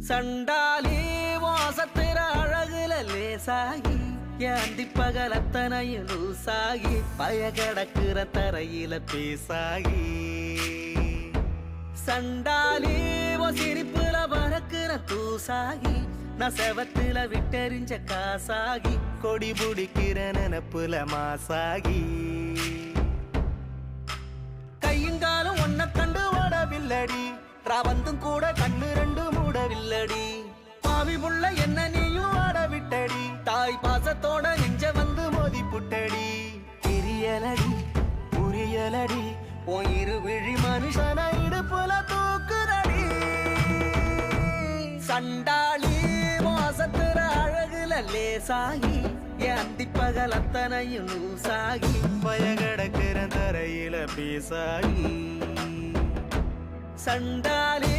சண்டாலி வாசத்திர அழகுல லேசாகி ஏந்தி பகலத்தனையும் லூசாகி பய கிடக்குற தரையில பேசாகி சண்டாலி சிரிப்புல பறக்குற தூசாகி நான் செவத்துல விட்டெறிஞ்ச காசாகி கொடி புடிக்கிற நினப்புல மாசாகி கையுங்காலும் ஒன்ன கண்டு ஓடவில்லடி ராவந்தும் கூட கண்ணு ரெண்டு மூடவில்லடி பாவி புள்ள என்ன நீயும் ஆட விட்டடி தாய் பாசத்தோட நெஞ்ச வந்து மோதி புட்டடி தெரியலடி புரியலடி உன் இருவிழி மனுஷன இடுப்புல தூக்குதடி சண்டாளி மோசத்துற அழகுல லேசாகி ஏந்தி பகல் அத்தனையும் லூசாகி பயகடக்கிற தரையில பேசாகி சண்டாளி